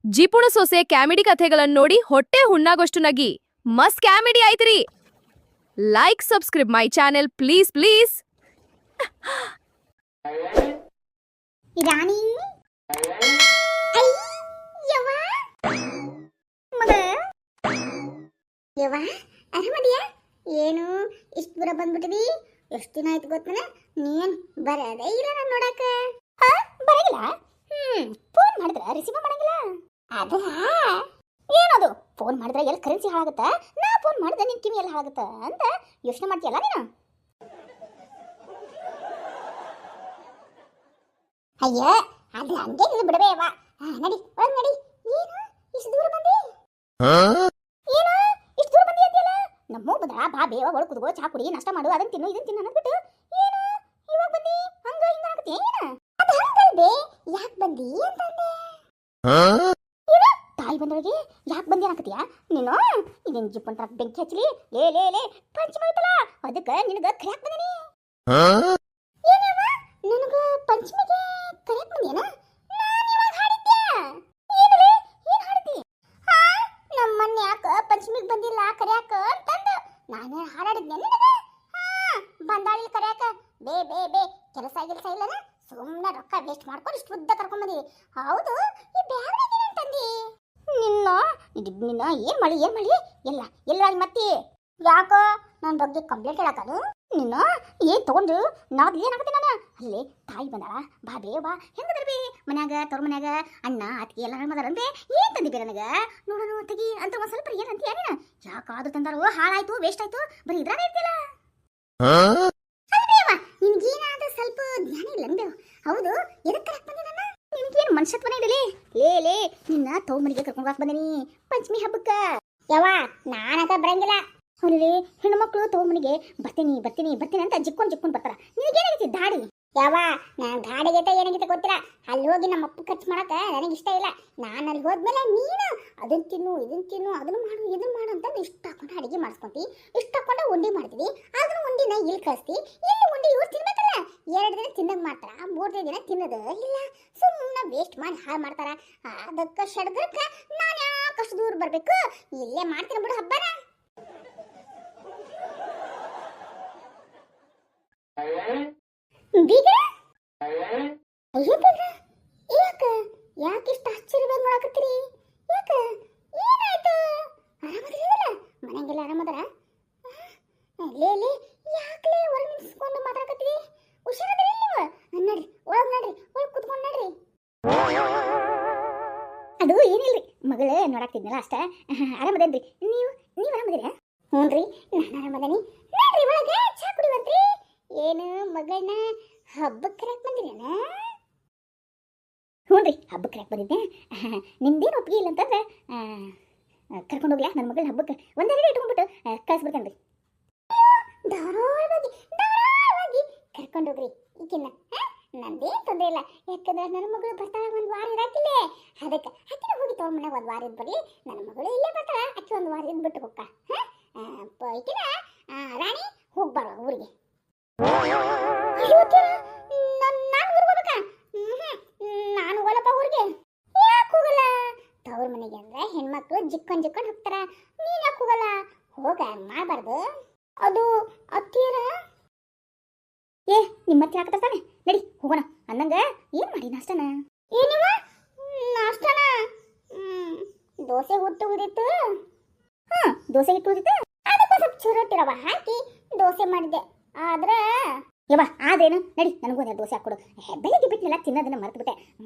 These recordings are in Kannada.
ಜಿಪುಣ ಸೊಸೆ ಕ್ಯಾಮಿಡಿ ಕಥೆಗಳನ್ನ ನೋಡಿ ಹೊಟ್ಟೆ ಹುಣ್ಣಾಗೋಷ್ಟು ನಗಿ ಮಸ್ತ್ ಕ್ಯಾಮಿಡಿ ಆಯ್ತ್ರಿ. Like subscribe my channel please please. Rani I ಯವ್ವ ಮಗ ಯವ್ವ ಆರಾಮದಿಯಾ? ಏನು ಇಷ್ಟು ದೂರ ಬಂದ್ಬಿಟ್ಟಿದಿ? ಎಷ್ಟು ದಿನ ಆಯ್ತು ಗೊತ್ತನ? ನೀನ್ ಬರದೇ ಇಲ್ಲ ನಾನು ನೋಡಾಕ. ಬರಗಿಲ್ಲ? ಫೋನ್ ಮಾಡಿದ್ರೆ ರಿಸೀವ್ ಮಾಡಂಗಿಲ್ಲ. ಅದ ಏನದು ಫೋನ್ ಮಾಡಿದ್ರೆ ಎಲ್ಲಿ ಕರೆನ್ಸಿ ಹಾಳಾಗುತ್ತ, ನಾ ಫೋನ್ ಮಾಡಿದ್ರೆ ನಿನ್ ಕಿವಿ ಎಲ್ಲಿ ಹಾಳಾಗುತ್ತ ಅಂತ ಯೋಚನೆ ಮಾಡ್ತೀಯಲ್ಲ ನೀನು. ಅಯ್ಯ ಅದು ಹಂಗೆ ನಿಲ್ ಬಿಡಬೇ ಯವ್ವ. ನಡಿ ಒಳಗ್ ನಡಿ. ಏನು ಇಷ್ಟು ದೂರ ಬಂದಿ? ಏನು ಇಷ್ಟು ದೂರ ಬಂದಿ ಅಂತೀಯಲ್ಲ? ನಮ್ಮ ಬಂದ್ರ ಬಾ ಬೇವ ಒಳಗೆ ಕುದ್ಗೋ, ಚಾ ಕುಡಿ, ನಾಷ್ಟ ಮಾಡು, ಅದನ್ನ ತಿನ್ನು ಇದನ್ನ ತಿನ್ನು ಅನ್ನದ್ಬಿಟ್ಟು ಏನು ಇವಾಗ ಬಂದಿ ಹಂಗ ಹಿಂಗ ಆಗತ್ತೆ? ಏನು ಅದು ಹಂಗಲ್ಬೇ, ಯಾಕೆ ಬಂದಿ ಅಂತಂದೆ. ತಾಯಿ ಬಂದೊಳಗೆ ಯಾಕೆ ಬಂದಿ ಅನ್ನಕತ್ತೀಯ ನೀನು? ಇದೇನು ಜಿಪ್ಪನ್ ಟ್ರಕ್ ಬೆಂಕಿ ಹಚ್ಚಲಿ? ಲೇ ಲೇ ಲೇ ಪಂಚಮಿ ಐತಲ್ಲ ಅದಕ್ಕೆ ನಿನಗ ಕರ್ಯಾಕ್ ಬಂದಿನಿ. ಏನವ್ವ ನನಗ ಪಂಚಮಿಗೆ ಕರ್ಯಾಕ್ ಬಂದೇನ? ನಾನು ಇವಾಗ ಹಾಡಿದ್ದೆ. ಏನಲೇ ಏನು ಹಾಡಿದ್ದಿ? ನಮ್ಮನ್ನ ಯಾಕ ಪಂಚಮಿಗೆ ಬಂದಿಲ್ಲ ಕರ್ಯಾಕ ಅಂತಂದು ನಾನು ಹಾಡಾಡಿದ್ನೆ ನಿನಗ. ಬಂದಾಳಿ ಕರ್ಯಾಕ ಬೇ ಬೇ ಬೇ ಕೆಲಸ ಗಿಲ್ಸ ಇಲ್ಲನ? ಸುಮ್ಮನೆ ರೊಕ್ಕ ವೇಸ್ಟ್ ಮಾಡ್ಕೊಂಡು ಇಷ್ಟು ಉದ್ದ ಕರ್ಕೊಂಡ್ ಬಂದಿ. ಹೌದು ಈ ಬ್ಯಾಗ್ ತಂದಿ ನಿನ್ನ ನಿನ್ನ ಏನ್ ಮಾಡಿ ಎಲ್ಲ ಎಲ್ಲಾಗಿ ಮತ್ತೆ ಯಾಕೋ ನನ್ನ ಬಗ್ಗೆ ಕಂಪ್ಲೇಂಟ್ ಹೇಳಕದು ನಿನ್ನ ಏನ್ ತಗೊಂಡು ನಾವ್ ಏನಾಗುತ್ತೆ ನಾನು ಅಲ್ಲಿ ತಾಯಿ ಬಂದಾಳ ಬಾ ಬೇ ಬಾ ಹೆಂಗದ್ರ ಬೇ ಮನ್ಯಾಗ ತವ್ರ ಮನ್ಯಾಗ ಅಣ್ಣ ಅತ್ತಿಗೆ ಎಲ್ಲ ಮದಾರ ಅಂದೆ ಏನ್ ತಂದಿ ಬೇ ನನಗ ನೋಡೋಣ ತೆಗಿ ಅಂತ ಒಂದ್ ಸ್ವಲ್ಪ ಏನ್ ಅಂತೀಯ ನೀನು? ಯಾಕಾದ್ರೂ ತಂದಾರು ಹಾಳಾಯ್ತು ವೇಸ್ಟ್ ಆಯ್ತು ಬರೀ ಇದ್ರಾನೇ ಇರ್ತಿಲ್ಲ. ನಿನ್ಗೇನಾದ್ರೂ ಸ್ವಲ್ಪ ಜ್ಞಾನ ಇಲ್ಲ ಅಂದೆ. ಹೌದು ಎದಕ್ಕೆ ಕರೆಕ್ಟ್ ಬಂದೆ ನನ್ನ? ನಿನ್ಗೇನು ಮನುಷ್ಯತ್ವನೇ ಇರಲಿ? ಲೇ ಲೇ ನಿನ್ನ ತವ್ಮನಿಗೆ ಕರ್ಕೊಂಡು ಹೋಗಕ್ ಬಂದಿನಿ ಪಂಚಮಿ ಹಬ್ಬಕ್ಕ. ಯವ್ವ ನಾನಾಗ ಬರಂಗಿಲ್ಲ. ಅವನಿಗೆ ಹೆಣ್ಮಕ್ಳು ತವ್ಮನಿಗೆ ಬರ್ತೀನಿ ಬರ್ತೀನಿ ಬರ್ತೀನಿ ಅಂತ ಜಿಕ್ಕೊಂಡು ಬರ್ತಾರ. ನಿನಗೇನಾಗೈತಿ ದಾಡಿ? ಯವ್ವ ನಾನು ಗಾಡಿ ಗೀತ ಏನಾಗೈತೆ ಗೊತ್ತಿಲ್ಲ. ಅಲ್ಲಿ ಹೋಗಿ ನಮ್ಮ ಅಪ್ಪ ಖರ್ಚು ಮಾಡಕ ನನಗೆ ಇಷ್ಟ ಇಲ್ಲ. ನಾನು ಅಲ್ಲಿ ಹೋದ್ಮೇಲೆ ನೀನು ಅದನ್ನ ತಿನ್ನು ಇದನ್ನ ತಿನ್ನು ಅದನ್ನ ಮಾಡು ಇದನ್ನ ಮಾಡು ಅಂತ ಇಷ್ಟ ಹಾಕೊಂಡು ಅಡಿಗೆ ಮಾಡಿಸ್ಕೊಂತಿ, ಇಷ್ಟ ಹಾಕೊಂಡು ಉಂಡಿ ಮಾಡ್ತೀವಿ. ಅದನ್ನ ಉಂಡಿನ ಇಲ್ಲಿ ಕಳಿಸ್ತಿ, ಇಲ್ಲಿ ಉಂಡಿ ಇವ್ರು ತಿನ್ಬೇಕಲ್ಲ. 2 ದಿನ ತಿನ್ನಕ್ ಮಾಡ್ತಾರ, 3ನೇ ದಿನ ತಿನ್ನೋದು ಇಲ್ಲ. ಸುಮ್ಮನೆ ವೇಸ್ಟ್ ಮಾಡಿ ಹಾಳು ಮಾಡ್ತಾರ. ಅದಕ್ಕೆ ಶಡ್ಗಕ್ಕ ನಾನು ಯಾಕಷ್ಟು ದೂರ ಬರ್ಬೇಕು? ಇಲ್ಲೇ ಮಾಡ್ತೀನಿ ಬಿಡು ಹಬ್ಬನ. ಬೀಗ ಅಯ್ಯೋ ಬೀಗ ಯಾಕಿಷ್ಟು ಆಶ್ಚರ್ಯವಾಗಿ ನೋಡಕತ್ತೀರಿ? ಯಾಕ ಏನಾಯ್ತು? ಆರಾಮದಿರಲ್ಲ? ಮನೆಗೆಲ್ಲ ಆರಾಮದಾರ? ಲೇ ಲೇ ಯಾಕಲೇ ಹೊರಗೆ ನಿಲ್ಸ್ಕೊಂಡು ಮಾತಾಡಕತ್ತೀರಿ? ಹುಷಾರದಿರಿ ನೀವು? ನಡ್ರಿ ಒಳಗೆ ನಡ್ರಿ, ಒಳಗೆ ಕುತ್ಕೊಂಡು ನಡ್ರಿ. ಅದು ಏನಿಲ್ರಿ ಮಗಳೇ ನೋಡಾಕ್ತಿದ್ನಲ್ಲ ಅಷ್ಟ. ಆರಾಮದೇನ್ರಿ ನೀವು ಆರಾಮದಿರಾ? ಹ್ಞೂ ರೀ ನಾನು ಆರಾಮದೇನಿ. ನಡ್ರಿ ಒಳಗೆ ಚಾ ಕುಡಿವಂತ್ರಿ. ಏನು ಮಗಳನ್ನ ಹಬ್ಬಕ್ಕೆ ಕರೆಕ್ಟ್ ಬಂದಿರೇನ? ಹ್ಞೂ ರೀ ಹಬ್ಬಕ್ಕೆ ಕರೆಕ್ಟ್ ಬಂದಿದ್ದೆ. ನಿಮ್ದೇನು ಒಪ್ಪಿಗೆ ಇಲ್ಲ ಅಂತಂದ್ರೆ ಕರ್ಕೊಂಡೋಗ್ಲಾ ನನ್ನ ಮಗಳ ಹಬ್ಬಕ್ಕೆ? ಒಂದೆರಡು ಇಟ್ಕೊಂಡ್ಬಿಟ್ಟು ಕಳಿಸ್ಬಿಡ್ತೇನೆ ರೀ. ಧಾರಾಳವಾಗಿ ಕರ್ಕೊಂಡೋಗ್ರಿ ಈಗಿನ್ನ. ನಂದೇನು ತೊಂದರೆ ಇಲ್ಲ, ಯಾಕಂದ್ರೆ ನನ್ನ ಮಗಳು ಬರ್ತಾಳ ಒಂದು ವಾರ ಇರಾಕಿಲ್ಲೇ. ಅದಕ್ಕೆ ಅಕ್ಕಿನ ಹೋಗಿ ತವ್ರ ಮನೆಗೆ ಒಂದು ವಾರ ಇದ್ದು ಬರ್ಲಿ. ನನ್ನ ಮಗಳು ಇಲ್ಲೇ ಬರ್ತಾಳ, ಅಕ್ಕಿ ಒಂದು ವಾರ ಇದ್ಬಿಟ್ಟು ಹೋಗ್ಕ. ಈಗಿನ ರಾಣಿ ಹೋಗ್ಬಾರ ಊರಿಗೆ. ನಾನು ಊರಿಗೆ ಹೋಗ್ಬೇಕಾ? ನಾನು ಹೋಗಲ್ಲಪ್ಪ ಊರಿಗೆ. ಯಾಕೆ ಹೋಗಲ್ಲ? ತವ್ರ ಮನೆಗೆ ಅಂದ್ರೆ ಹೆಣ್ಮಕ್ಳು ಜಿಕ್ಕೊಂಡು ಹೋಗ್ತಾರ. ನೀನು ಯಾಕೆ ಹೋಗಲ್ಲ? ಹೋಗ ಮಾಡಬಾರ್ದು. ಅದು ಅತ್ತಿಯರ ಏ ನಿಮ್ಮತ್ತೆ ಹಾಕತಾನೆ. ನಡಿ ಹೋಗೋಣ ಅನ್ನಂಗ ಏನ್ ಮಾಡಿ ನಾಷ್ಟನ? ಏನಿವ ನಾಷ್ಟನ? ದೋಸೆ ಹುಟ್ಟು ಉಳಿದಿತ್ತು. ದೋಸೆ ಹಿಟ್ಟು ಉಳಿದಿತ್ತು, ಅದಕ್ಕೆ ಸ್ವಲ್ಪ ಚೂರೊಟ್ಟಿ ರವ ಹಾಕಿ ದೋಸೆ ಮಾಡಿದ್ದೆ. ಆದ್ರೆ ಯವ್ವ ಅದೇನು ನಡಿ ನನಗೂ ಒಂದು ದೋಸೆ ಹಾಕೊಡು. ಬೆಳಗ್ಗೆ ಬಿಟ್ಟನೆಲ್ಲ ತಿನ್ನೋದನ್ನ ಮರ್ತು ಬಿಟ್ಟೆ.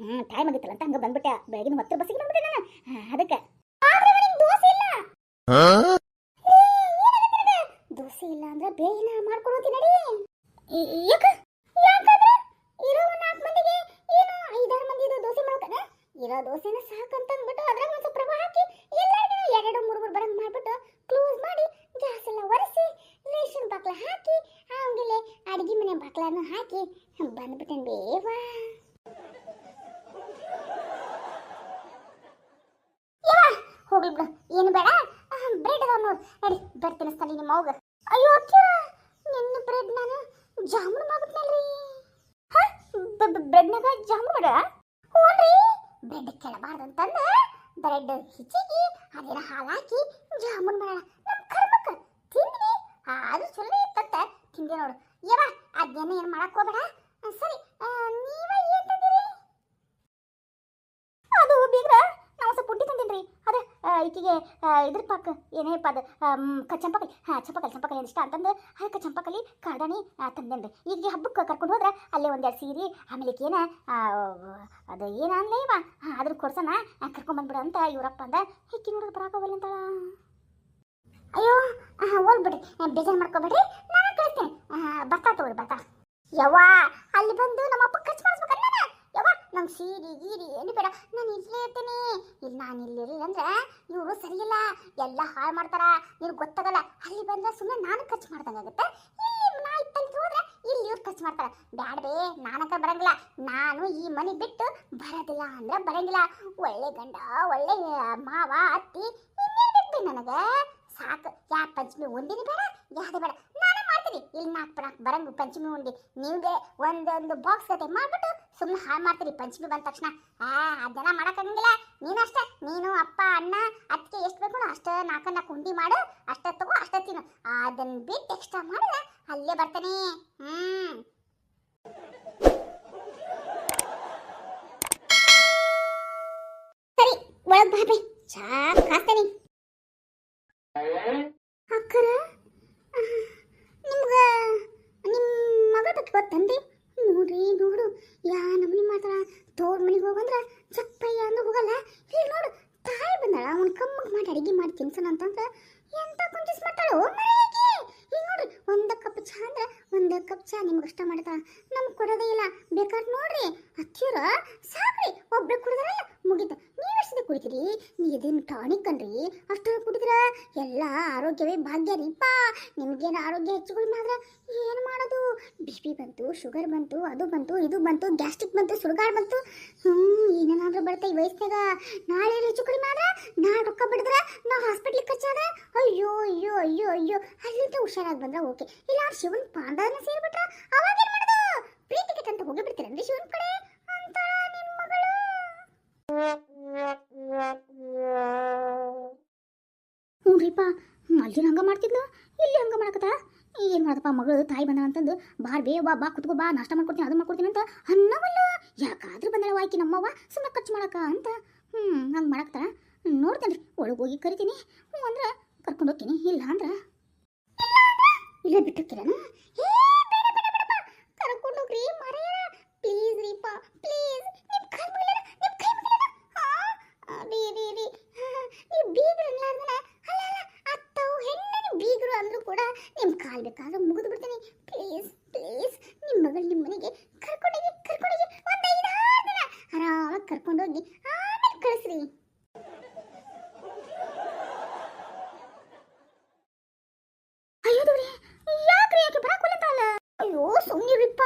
ಟೈಮ್ ಆಗಿತ್ತಲ್ಲ ಅಂತ ಹಂಗೆ ಬಂದ್ಬಿಟ್ಟೆ. ಬೆಳಗಿನ 10 ಬಸ್ಸಿಗೆ ಬಂದ್ಬಿಟ್ಟೆ ನಾನು. ಅದಕ್ಕೆ ದೋಸೆ ಇಲ್ಲ. ದೋಸೆ ಇಲ್ಲ ಅಂದ್ರೆ ಬೇಯಿನ ಮಾಡ್ಕೊಳೋತಿ ನಡಿ. ಯಾಕಾದ್ರೆ ಇರೋ 4 ಮಂದಿಗೆ ಏನು 5-6 ಮಂದಿ ದೋಸೆ ಮಾಡೋಕನ? ಇರೋ ದೋಸೆನ ಸಾಕಂತ ಅಂದ್ಬಿಟ್ಟು ಅದ್ರಾಗ ಒಂದು ಸ್ವಲ್ಪ ರವೆ ಹಾಕಿ ಎಲ್ಲರಿಗೂ 2-3 ಬರಂಗ್ ಮಾಡ್ಬಿಟ್ಟು ಕ್ಲೋಸ್ ಮಾಡಿ ಗ್ಯಾಸ್ ಎಲ್ಲ ಒರೆಸಿ ರೇಷನ್ ಬಾಕ್ಲ ಹಾಕಿ ಆಮೇಲೆ ಅಡಿಗೆ ಮನೆ ಬಾಕ್ಲನ್ನು ಹಾಕಿ ಬಂದ್ಬಿಟ್ಟೇನು ಬೇವಾ. ಹೋಗ್ಲಿ ಬಿಡು ಏನು ಬೇಡ. ಬ್ರೆಡ್ ಅದಾವ ನೋಡು, ನಡಿ ಬ್ರೆಡ್ ತಿನ್ನಿಸ್ತಾನೆ ನಿಮ್ಮ ಮಗ. ಅಯ್ಯೋ ನಿನ್ನ ಬ್ರೆಡ್ ನಾನು ಜಾಮೂನು ಮಾಡ್ಬಿಟ್ನಲ್ರಿ. ಬ್ರೆಡ್ನಾಗ ಜಾಮೂನು ಮಾಡ? ಹ್ಞೂ ರೀ ಬ್ರೆಡ್ ಕೆಡಬಾರ್ದು ಅಂತಂದು ಬ್ರೆಡ್ ಹಿಚಿಗಿ ಅದೇನ ಹಾಲಾಕಿ ಜಾಮೂನ್ ಮಾಡೋಣ ನಮ್ಮ ಕರ್ಮಕ್ಕ ತಿಂದ್ವಿ ಅದು ಚಲೋ ಇತ್ತಂತ ತಿಂದೆ ನೋಡು ಯವ್ವ ಅದೇನ ಏನು ಮಾಡಕ್ ಹೋಗ್ಬೇಡ ಸರಿ ನೀವ ಏನ್ ತಂದಿರಿ ಅದು ಬೀಗ್ರ ನಾವು ಸ್ವಲ್ಪ ಪುಟ್ಟಿ ತಂದಿನ್ರಿ ಅದ ಈಕಿಗೆ ಇದ್ರ ಪಾಕ ಏನೇಪ್ಪ ಅದು ಚಂಪಕಲಿ ಚಂಪಕಲಿ ಇಷ್ಟ ಅಂತಂದು ಅದಕ್ಕೆ ಚಂಪಕಲಿ ಕಾಡಾಣಿ ತಂದೇನ್ರಿ ಈಗ ಹಬ್ಬಕ್ಕೆ ಕರ್ಕೊಂಡು ಹೋದ್ರೆ ಅಲ್ಲೇ ಒಂದೆರಡು ಸೀರೆ ಆಮೇಲೆ ಏನ ಅದು ಏನ ಅನ್ಲೇ ಇವ ಅದ್ರ ಕೊಡ್ಸೋಣ ಕರ್ಕೊಂಡ್ಬಂದ್ಬಿಡು ಅಂತ ಇವರಪ್ಪ ಅಂದ ಹಿಕ್ಕಿ ನೋಡಿದ್ರೆ ಬರಾಕೋಗಲ್ಲ ಅಂತಳ ಅಯ್ಯೋ ಹೋಗ್ಬಿಡ್ರಿ ಬೇಜಾರು ಮಾಡ್ಕೊಬೇಡ್ರಿ ನಾನು ಕಳಿಸ್ತೇನೆ ಬರ್ತಾ ತಗೋರಿ ಬರ್ತಾ ಯವ್ವ ಅಲ್ಲಿ ಬಂದು ನಮ್ಮಪ್ಪ ಖರ್ಚು ಮಾಡಿಸ್ಬೇಕಲ್ಲ ಯವ್ವ ನಂಗೆ ಸೀರೆ ಗೀರಿ ಏನು ಬೇಡ ನಾನು ಇಲ್ಲೇ ಇರ್ತೀನಿ ಇಲ್ಲಿ ನಾನು ಇಲ್ಲಿರಿ ಅಂದ್ರೆ ಇವರು ಸರಿಯಿಲ್ಲ ಎಲ್ಲ ಹಾಳು ಮಾಡ್ತಾರ ನಿನಗೆ ಗೊತ್ತಾಗಲ್ಲ ಅಲ್ಲಿ ಬಂದ್ರೆ ಸುಮ್ಮನೆ ನಾನು ಖರ್ಚು ಮಾಡ್ದಂಗಾಗುತ್ತೆ ಇಲ್ಲಿ ನಾ ಇತ್ತಲ್ಲಿ ಹೋದ್ರೆ ಇಲ್ಲಿ ಇವ್ರು ಖರ್ಚು ಮಾಡ್ತಾರೆ ಬ್ಯಾಡ ಬೇ ನಾನಂತ ಬರಂಗಿಲ್ಲ ನಾನು ಈ ಮನೆ ಬಿಟ್ಟು ಬರೋದಿಲ್ಲ ಅಂದ್ರೆ ಬರಂಗಿಲ್ಲ ಒಳ್ಳೆ ಗಂಡ ಒಳ್ಳೆ ಮಾವ ಅತ್ತಿ ಇನ್ನೇನು ಬೇಕು ನನಗೆ ಸಾಕು ಯಾ ಪಂಚಮಿ ಉಂಡಿನಿ ಬೇಡ ಯಾವ್ದು ಬೇಡ ನಾನೇ ಮಾಡ್ತೀನಿ ಇಲ್ಲಿ ನಾಲ್ಕು ಬರಂಗು ಪಂಚಮಿ ಉಂಡಿ ನೀವೇ ಒಂದೊಂದು ಬಾಕ್ಸ್ ಗತೆ ಮಾಡ್ಬಿಟ್ಟು ಸುಮ್ಮನೆ ಹಾಳು ಮಾಡ್ತೀರಿ ಪಂಚಮಿ ಬಂದ ತಕ್ಷಣ ಅದೆಲ್ಲ ಮಾಡೋಕ್ಕಾಗಂಗಿಲ್ಲ ನೀನಷ್ಟೇ ನೀನು ಅಪ್ಪ ಅಣ್ಣ ಅದಕ್ಕೆ ಎಷ್ಟು ಬೇಕು ಅಷ್ಟು ನಾಲ್ಕು ಉಂಡಿ ಮಾಡು ಅಷ್ಟೇ ತಗೋ ಅಷ್ಟೇ ತಿನ್ನು ಅದನ್ನ ಬಿಟ್ಟು ಎಕ್ಸ್ಟ್ರಾ ಮಾಡಿದ್ರೆ ಅಲ್ಲೇ ಬರ್ತಾನೆ ಸರಿ ಒಳಗೆ ಬಾಬೆ ಚಾ ಕಾಸ್ತೇನೆ ಅಕ್ಕರ ನಿಮ್ಗೆ ನಿಮ್ಮ ಮಗಳ ಬಗ್ಗೆ ಗೊತ್ತನ್ರಿ ನೋಡ್ರಿ ನೋಡು ಯಾ ನಮ್ಮನಿ ಮಾತ್ರ ತೋರ್ ಮನೆಗೆ ಹೋಗಂದ್ರೆ ಚಪ್ಪಯ್ಯ ಅಂದ್ರೆ ಹೋಗಲ್ಲ ಇಲ್ಲಿ ನೋಡು ತಾಯಿ ಬಂದಾಳ ಅವ್ನು ಕಮ್ಮಗ್ ಮಾಡಿ ಅಡಿಗೆ ಮಾಡಿ ತಿನ್ಸೋಣ ಅಂತಂದ್ರೆ ಎಂತ ಕುಂಜಿಸ್ ಮಾಡ್ತಾಳು ಮನೆಗೆ ಈಗ ನೋಡ್ರಿ ಒಂದು ಕಪ್ ಚಾ ಅಂದ್ರೆ ಒಂದು ಕಪ್ ಚಾ ನಿಮ್ಗೆ ಅಷ್ಟ ಮಾಡ್ತಾಳ ನಮ್ಗೆ ಕೊಡೋದೇ ಇಲ್ಲ ಬೇಕಾದ್ರೆ ನೋಡ್ರಿ ಅತ್ತಿಯರ ಸಾಕ್ರಿ ಒಬ್ರು ಕುಡಿದ್ರಲ್ಲ ಮುಗಿತ ನೀವೆಷ್ಟೇ ಕುಡಿತೀರಿ ನೀವೇನು ಟಾನಿಕ್ ಕಣ್ರಿ ಅಷ್ಟು ಕುಡಿದ್ರ ಎಲ್ಲ ಆರೋಗ್ಯವೇ ಭಾಗ್ಯ ರೀಪ ನಿಮ್ಗೇನು ಆರೋಗ್ಯ ಹೆಚ್ಚುಗಳು ಮಾತ್ರ ಏನು ಮಾಡೋದು ಬಿ ಬಂತು ಶುಗರ್ ಬಂತು ಅದು ಬಂತು ಇದು ಬಂತು ಗ್ಯಾಸ್ಟ್ರಿಕ್ ಬಂತು ಸುಡುಗಾಡ್ ಬಂತು ಏನೇನಾದ್ರೂ ಬರುತ್ತೆ ಈ ವಯಸ್ಸಿನಾಗ ನಾಳೆ ಹೆಚ್ಚು ಕಡಿಮೆ ಆದ್ರೆ ನಾಳೆ ರೊಕ್ಕ ಬಿಡಿದ್ರ ನಾವು ಹಾಸ್ಪಿಟ್ಲಿಗೆ ಖರ್ಚಾದ್ರೆ ಅಯ್ಯೋ ಅಯ್ಯೋ ಅಯ್ಯೋ ಅಯ್ಯೋ ಅಲ್ಲಿಂದ ಹುಷಾರಾಗಿ ಬಂದ್ರೆ ಓಕೆ ಇಲ್ಲ ಶಿವನ್ ಪಾಂಡವನ್ನ ಸೇರ್ಬಿಟ್ರ ಅವಾಗ ಏನು ಮಾಡೋದು ಪ್ರೀತಿ ಅಂತ ಹೋಗಿ ಬಿಡ್ತೀರನ್ರಿ ಶಿವನ್ ಕಡೆ ಅಂತ ನಿಮ್ಮ ಮಗಳು ಹ್ಞೂನ್ರಿಪ್ಪ ಅಲ್ಲಿ ಹಂಗ ಮಾಡ್ತಿದ್ಲು ಇಲ್ಲಿ ಹಂಗ ಮಾಡಕತ್ತ ಏನು ಮಾಡದಪ್ಪ ಮಗಳು ತಾಯಿ ಬಂದ ಅಂತಂದು ಬಾರ್ ಬೇ ಬಾ ಕುತ್ಕೋ ಬಾ ನಾಷ್ಟ ಮಾಡ್ಕೊಡ್ತೀನಿ ಅದು ಮಾಡ್ಕೊಡ್ತೀನಿ ಅಂತ ಅನ್ನವಲ್ಲ ಯಾಕಾದ್ರೂ ಬಂದಳ ವಾಯ್ಕಿ ನಮ್ಮವ್ವ ಸುಮ್ಮನೆ ಖರ್ಚು ಮಾಡಕ ಅಂತ ಹಂಗೆ ಮಾಡಕ್ತಾರ ನೋಡ್ತೇನೆ ರೀ ಒಳಗೆ ಹೋಗಿ ಕರಿತೀನಿ ಹ್ಞೂ ಅಂದ್ರೆ ಕರ್ಕೊಂಡು ಹೋಗ್ತೀನಿ ಇಲ್ಲ ಅಂದ್ರೆ ಇಲ್ಲ ಬಿಟ್ಟಿರ್ತೀರನ ಕರ್ಕೊಂಡು ಹೋಗ್ರಿ ಮರೆಯ ಪ್ಲೀಸ್ ರೀಪ ಪ್ಲೀಸ್ ನಿಮ್ಮ ಕೈ ಮುಗಿಲ ನಿಮ್ಮ ಕೈ ಮುಗಿಲ ರೀ ರೀ ರೀ ನೀವು ಬೀಗರು ಅಲ್ಲ ಅತ್ತವು ಹೆಣ್ಣು ಬೀಗರು ಅಂದರೂ ಕೂಡ ನಿಮ್ಮ ಕಾಲು ಬೇಕಾದ್ರೆ ಮುಗಿದು ಬಿಡ್ತೀನಿ ಪ್ಲೀಸ್ ಪ್ಲೀಸ್ ನಿಮ್ಮ ಮಗಳು ನಿಮ್ಮ ಮನೆಗೆ ಕರ್ಕೊಂಡೋಗಿ ಒಂದು 5-6 ದಿನ ಆರಾಮಾಗಿ ಕರ್ಕೊಂಡೋಗಿ ಆಮೇಲೆ ಕಳಿಸ್ರಿ ಅಯ್ಯೋ ದೇವ್ರಿ ಯಾಕ್ರಿ ಯಾಕೆ ಬರಕೊಲ್ಲತ್ತಲ್ಲ ಅಯ್ಯೋ ಸುಮ್ಮನಿರಿಪ್ಪ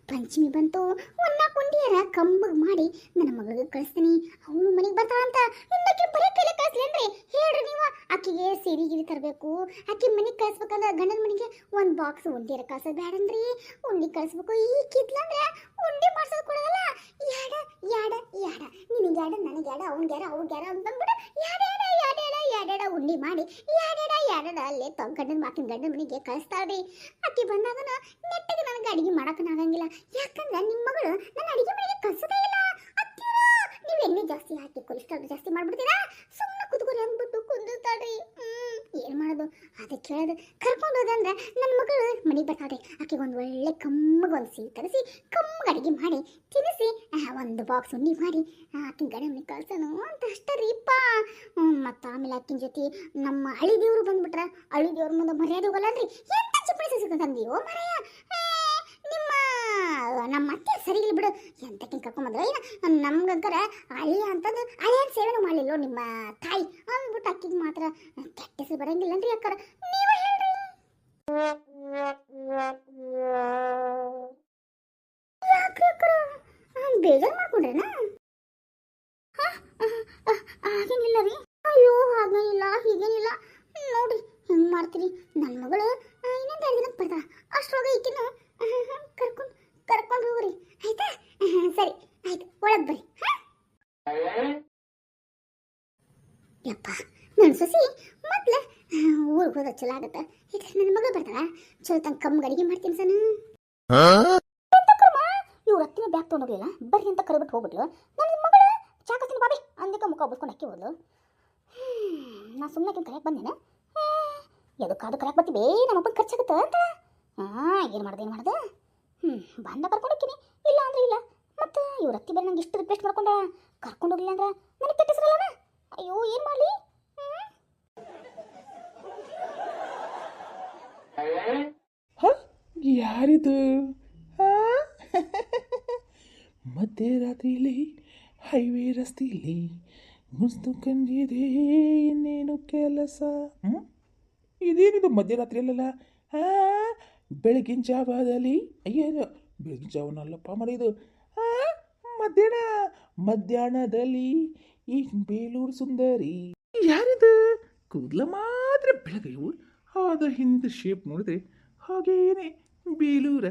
ಪಂಚಮಿ ಬಂತು ಒನ್ನ ಕುಂಡಿಯರ ಕಂಬಗ್ ಮಾಡಿ ನನ್ನ ಮಗಳಿಗೆ ಕಳಿಸ್ತೀನಿ ಅವಳು ಮನೆಗೆ ಬರ್ತಾಳ ಅಂತ ಇನ್ನಕ್ಕೆ ಬರೀ ಕೈಲಿ ಕಳಿಸ್ಲೇನ್ರಿ ಹೇಳ್ರಿ ನೀವು ಆಕಿಗೆ ಸೀರೆ ಗಿರಿ ತರಬೇಕು ಆಕಿ ಮನೆಗೆ ಕಳಿಸ್ಬೇಕಂದ್ರೆ ಗಂಡನ ಮನೆಗೆ ಒಂದು ಬಾಕ್ಸ್ ಉಂಡಿಯರ ಕಳ್ಸೋದು ಬೇಡಂದ್ರಿ ಉಂಡಿ ಕಳಿಸ್ಬೇಕು ಈ ಕಿದ್ಲಂದ್ರೆ ಉಂಡಿ ಮಾಡ್ಸೋದು ಕೊಡೋದಲ್ಲ ಯಾಡ ಯಾಡ ಯಾಡ ನಿನಗೆ ಯಾಡ ನನಗೆ ಯಾಡ ಅವ್ನಿಗೆ ಯಾರ ಅವ್ನಿಗೆ ಯಾರ ಅಂತಂದ್ಬಿಟ್ಟು ಯಾಡ ಉಂಡಿ ಮಾಡಿ ಯಾಡ ಅಲ್ಲೇ ಗಂಡನ ಮಾತಿನ ಗಂಡನ ಮನೆಗೆ ಕಳಿಸ್ತಾಳ್ರಿ ಆಕಿ ಬಂದಾಗ ನೆಟ್ಟಿಗೆ ನನಗೆ ಅಡಿಗೆ ಮಾಡಕ್ಕನಾಗಂಗಿಲ್ಲ ಯಾಕಂದ್ರೆ ನಿಮ್ಮ ಮಗಳು ನನ್ನ ಅಡಿಗೆ ಮನೆಗೆ ಕಳ್ಸೋದೇ ಇಲ್ಲ ನೀವು ಎಣ್ಣೆ ಜಾಸ್ತಿ ಹಾಕಿ ಕೊಲೆಸ್ಟ್ರಾಲ್ ಜಾಸ್ತಿ ಮಾಡ್ಬಿಡ್ತೀರಾ ಸುಮ್ಮನೆ ಕುತ್ಕೊರಿ ಅಂದ್ಬಿಟ್ಟು ಕುಂದಿರ್ತಾಳ್ರಿ ಏನು ಮಾಡೋದು ಅದಕ್ಕೆ ಹೇಳೋದು ಕರ್ಕೊಂಡು ಹೋದಂದ್ರೆ ನನ್ನ ಮಗಳು ಮನೆಗೆ ಬರ್ತಾಳ್ರಿ ಆಕೆಗೆ ಒಂದು ಒಳ್ಳೆ ಕಮ್ಮಗೆ ಒಂದು ಸೀರೆ ತರಿಸಿ ಕಮ್ಮಗೆ ಅಡಿಗೆ ಮಾಡಿ ತಿನ್ನಿಸಿ ಒಂದು ಬಾಕ್ಸ್ ಉಂಡಿ ಮಾಡಿ ಆಕಿನ ಗಂಡನ ಮನೆಗೆ ಕಳ್ಸೋನು ಅಂತ ಅಷ್ಟೇ ರೀಪ್ಪ ಮತ್ತು ಆಮೇಲೆ ಆಕಿನ ಜೊತೆ ನಮ್ಮ ಹಳಿ ದೇವರು ಬಂದ್ಬಿಟ್ರೆ ಹಳಿ ದೇವ್ರ ಮುಂದೆ ಮರ್ಯಾದೆ ಹೋಗಲ್ಲನ್ರಿ ಎಂತ ಚಪ್ಪಳಿ ಸಿಗ್ತಂದಿಯೋ ಮರೆಯ ನಮ್ಮ ಅತ್ತೆ ಸರಿ ಇಲ್ಲ ಬಿಡು ಎಂತಕ್ಕೆ ಕರ್ಕೊಂಬಂದ್ರೆ ಈಗ ನಮ್ಗಂಕರ ಅಳಿಯ ಅಂತಂದು ಅಳಿಯನ್ ಸೇವೆನೂ ಮಾಡಲಿಲ್ಲ ನಿಮ್ಮ ತಾಯಿ ಅಂದ್ಬಿಟ್ಟು ಅಕ್ಕಿಗೆ ಮಾತ್ರ ಕೆಟ್ಟ ಹೆಸರು ಬರಂಗಿಲ್ಲನ್ರಿ ಅಕ್ಕರ ನೀವು ಹೇಳ್ರಿ ಯಾಕ್ರಿ ಅಕ್ಕರ ಬೇಜಾರು ಮಾಡ್ಕೊಂಡ್ರೇನ ಹಾಗೇನಿಲ್ಲ ರೀ ಅಯ್ಯೋ ಹಾಗೇನಿಲ್ಲ ಹೀಗೇನಿಲ್ಲ ನೋಡ್ರಿ ಹೆಂಗೆ ಮಾಡ್ತೀರಿ ನನ್ನ ಮಗಳು ಇನ್ನೊಂದು 2 ದಿನಕ್ಕೆ ಬರ್ತಾಳ ಅಷ್ಟರೊಳಗೆ ಈಕಿನ ಕರ್ಕೊಂಡು ಹೋಗ್ರಿ ಆಯ್ತಾ ಸರಿ ಆಯ್ತು ಒಳಗೆ ಬರ್ರಿ ಯಪ್ಪ ನನ್ನ ಸೊಸಿ ಮೊದ್ಲು ಊರಿಗೆ ಹೋದ ಚಲೋ ಆಗತ್ತ ಈಗ ನನ್ನ ಮಗಳು ಬರ್ತಾಳ ಚಲೋ ತಂಗ ಕಮ್ಮಗ ಅಡಿಗೆ ಮಾಡ್ತೀನಿ ಸಣ್ಣ ಇವ್ರ ಹತ್ತಿನ ಬ್ಯಾಗ್ ತೊಗೊಂಡೋಗ್ಲಿಲ್ಲ ಬರ್ರಿ ಅಂತ ಕರೆಬಿಟ್ಟು ಹೋಗ್ಬಿಟ್ಲು ನನ್ನ ಮಗಳು ಚಾಕಸ್ತೀನಿ ಬಾಬಿ ಅಂದಕ್ಕೆ ಮುಖ ಒಬ್ಬಸ್ಕೊಂಡು ಅಕ್ಕಿ ಹೋದ್ಲು ನಾ ಸುಮ್ಮನೆ ಕರೆಯಕ್ಕೆ ಬಂದೇನೆ ಎದಕ್ಕಾದ್ರೂ ಕರೆಯಕ್ಕೆ ಬರ್ತೀವಿ ನಮ್ಮಪ್ಪನ ಖರ್ಚಾಗುತ್ತ ಅಂತ ಏನು ಮಾಡ್ದೆ ಬಂದ ಕರ್ಕೊಂಡು ಹೋಗ್ತೀನಿ ಇಲ್ಲ ಅಂದ್ರೆ ಇಲ್ಲ ಮತ್ತು ಇವ್ರ ಹತ್ತಿ ಬೇರೆ ನಂಗೆ ಇಷ್ಟು ರಿಕ್ವೆಸ್ಟ್ ಮಾಡ್ಕೊಂಡ ಕರ್ಕೊಂಡು ಹೋಗ್ಲಿಲ್ಲ ಅಂದ್ರೆ ನನಗೆ ಕೆಟ್ಟಿಸ್ರಲ್ಲ ಅಯ್ಯೋ ಏನು ಮಾಡಲಿ ಯಾರಿದು ಮಧ್ಯರಾತ್ರಿಯಲ್ಲಿ ಹೈವೇ ರಸ್ತೆಯಲ್ಲಿ ಮುಸ್ತು ಕಂಡಿದೆ ಇನ್ನೇನು ಕೆಲಸ ಇದೇನಿದು ಮಧ್ಯರಾತ್ರಿಯಲ್ಲ ಬೆಳಗಿನ ಜಾವದಲ್ಲಿ ಅಯ್ಯೋ ಬೆಳಗಿನ ಜಾವನಲ್ಲಪ್ಪ ಮರಿದು ಮಧ್ಯಾಹ್ನದಲ್ಲಿ ಈ ಬೇಲೂರು ಸುಂದರಿ ಯಾರಿದು ಕೂದಲ ಮಾತ್ರ ಬೆಳಗೈವು ಅದ್ರ ಹಿಂದೆ ಶೇಪ್ ನೋಡಿದ್ರೆ ಹಾಗೇನೆ ಬೇಲೂರ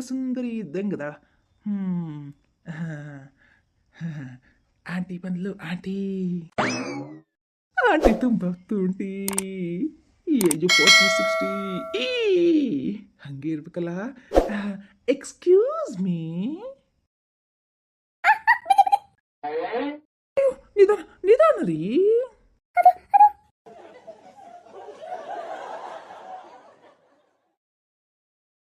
ಸುಂದರಿ ಇದ್ದಂಗದ ಆಂಟಿ ಬಂದ್ಲು ಆಂಟಿ ತುಂಬ ತುಂಟಿ ಏಜು 40-60 ಹಂಗೆ ಇರ್ಬೇಕಲ್ಲ ಎಕ್ಸ್ಕ್ಯೂಸ್ ಮೀ ನಿಧಾನ ರೀ